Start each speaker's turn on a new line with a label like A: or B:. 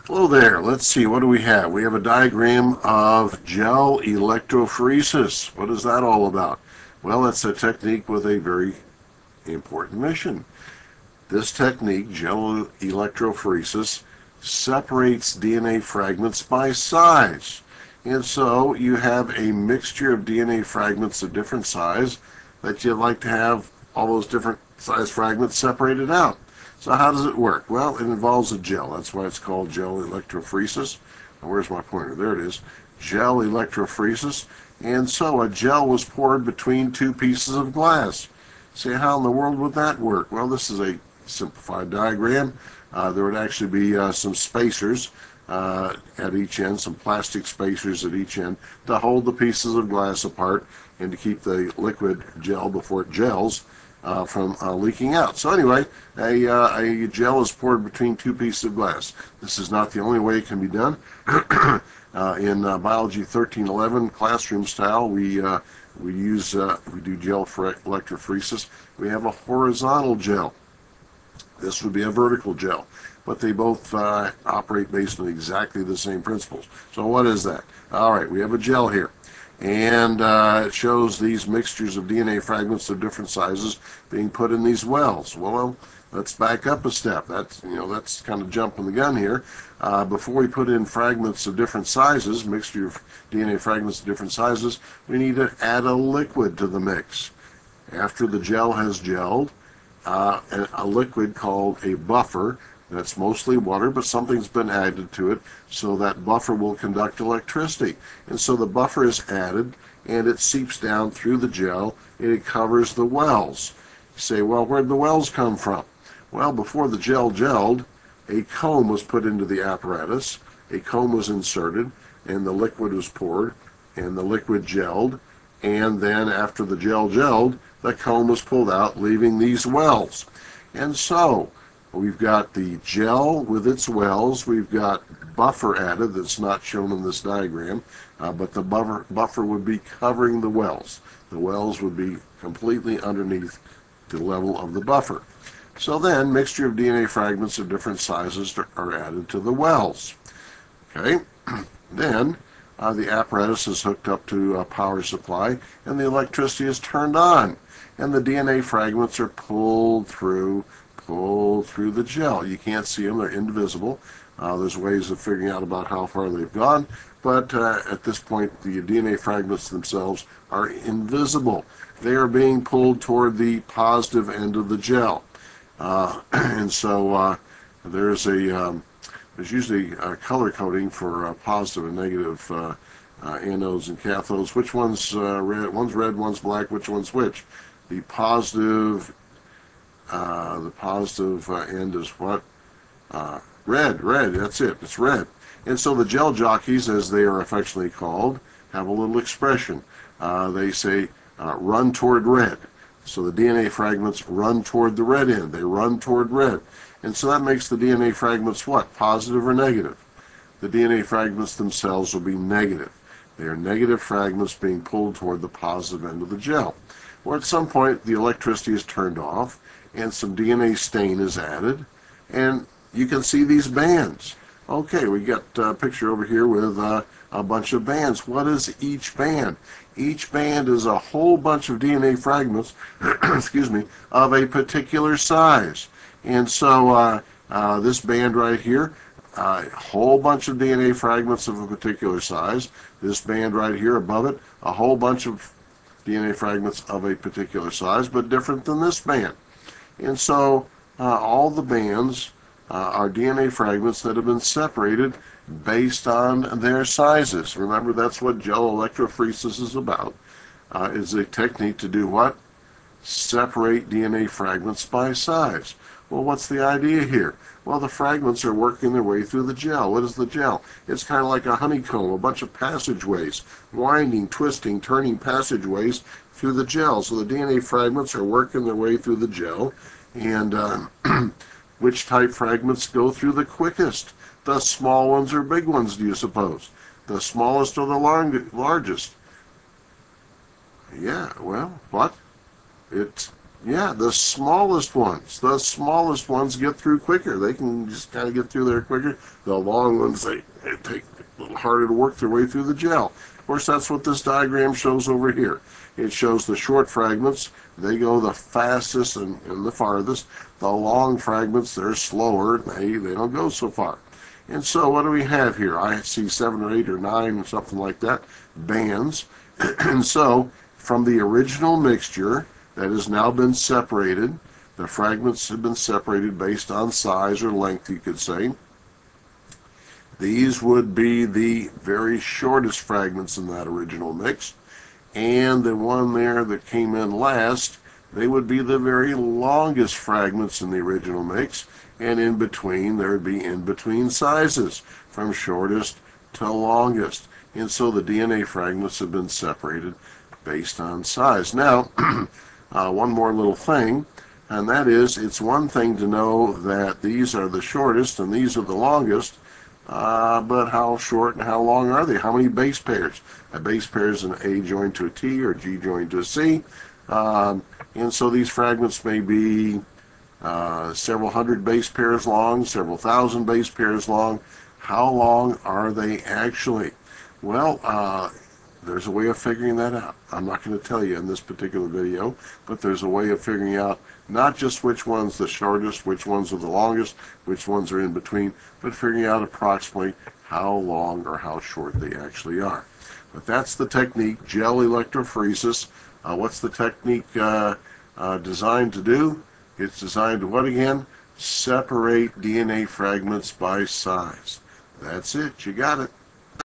A: Hello there. Let's see, what do we have? We have a diagram of gel electrophoresis. What is that all about? Well, it's a technique with a very important mission. This technique, gel electrophoresis, separates DNA fragments by size. And so you have a mixture of DNA fragments of different size that you'd like to have all those different size fragments separated out. So how does it work? Well, it involves a gel. That's why it's called gel electrophoresis. Now, where's my pointer? There it is. Gel electrophoresis. And so a gel was poured between two pieces of glass. Say, how in the world would that work? Well, this is a simplified diagram. There would actually be some spacers at each end, some plastic spacers at each end to hold the pieces of glass apart and to keep the liquid gel before it gels from leaking out. So anyway, a gel is poured between two pieces of glass. This is not the only way it can be done. In Biology 1311 classroom style, we do gel for electrophoresis. We have a horizontal gel. This would be a vertical gel, but they both operate based on exactly the same principles. So what is that? All right, we have a gel here, and it shows these mixtures of DNA fragments of different sizes being put in these wells. Well, let's back up a step. That's kind of jumping the gun here. Before we put in fragments of different sizes, mixture of DNA fragments of different sizes, we need to add a liquid to the mix. After the gel has gelled, a liquid called a buffer, that's mostly water, but something's been added to it, so that buffer will conduct electricity. And so the buffer is added, and it seeps down through the gel, and it covers the wells. You say, well, where'd the wells come from? Well, before the gel gelled, a comb was put into the apparatus, a comb was inserted, and the liquid was poured, and the liquid gelled, and then after the gel gelled, the comb was pulled out, leaving these wells. And so we've got the gel with its wells, we've got buffer added that's not shown in this diagram, but the buffer would be covering the wells. The wells would be completely underneath the level of the buffer. So then, mixture of DNA fragments of different sizes are added to the wells. Okay, then the apparatus is hooked up to a power supply, and the electricity is turned on, and the DNA fragments are pulled through the gel. You can't see them; they're invisible. There's ways of figuring out about how far they've gone, but at this point, the DNA fragments themselves are invisible. They are being pulled toward the positive end of the gel. And so there's usually a color coding for positive and negative anodes and cathodes. Which one's red? One's red, one's black. Which one's which? The positive end is what? Red. That's it. It's red. And so the gel jockeys, as they are affectionately called, have a little expression. They say, "Run toward red." So the DNA fragments run toward the red end. They run toward red. And so that makes the DNA fragments what? Positive or negative? The DNA fragments themselves will be negative. They are negative fragments being pulled toward the positive end of the gel. Or at some point the electricity is turned off and some DNA stain is added, and you can see these bands. Okay, we got a picture over here with a bunch of bands. What is each band? Each band is a whole bunch of DNA fragments, excuse me, of a particular size. And so this band right here, a whole bunch of DNA fragments of a particular size. This band right here above it, a whole bunch of DNA fragments of a particular size, but different than this band. And so all the bands are DNA fragments that have been separated based on their sizes. Remember, that's what gel electrophoresis is about, is a technique to do what? Separate DNA fragments by size. Well, what's the idea here? Well, the fragments are working their way through the gel. What is the gel? It's kind of like a honeycomb, a bunch of passageways, winding, twisting, turning passageways through the gel. So the DNA fragments are working their way through the gel, and which type fragments go through the quickest? The small ones or big ones, do you suppose? The smallest or the largest? Yeah, well, what? It's Yeah, the smallest ones. The smallest ones get through quicker. They can just kind of get through there quicker. The long ones, they take a little harder to work their way through the gel. Of course, that's what this diagram shows over here. It shows the short fragments. They go the fastest and the farthest. The long fragments, they're slower. They don't go so far. And so what do we have here? I see 7 or 8 or 9 or something like that, bands. And so from the original mixture that has now been separated, the fragments have been separated based on size or length, you could say. These would be the very shortest fragments in that original mix. And the one there that came in last, they would be the very longest fragments in the original mix. And in between, there would be in between sizes from shortest to longest. And so the DNA fragments have been separated based on size. Now, one more little thing, and that is, it's one thing to know that these are the shortest and these are the longest, but how short and how long are they? How many base pairs? A base pair is an A joined to a T or G joined to a C. And so these fragments may be several hundred base pairs long, several thousand base pairs long. How long are they actually? Well, there's a way of figuring that out. I'm not going to tell you in this particular video, but there's a way of figuring out not just which one's the shortest, which ones are the longest, which ones are in between, but figuring out approximately how long or how short they actually are. But that's the technique, gel electrophoresis. What's the technique designed to do? It's designed to what again? Separate DNA fragments by size. That's it. You got it.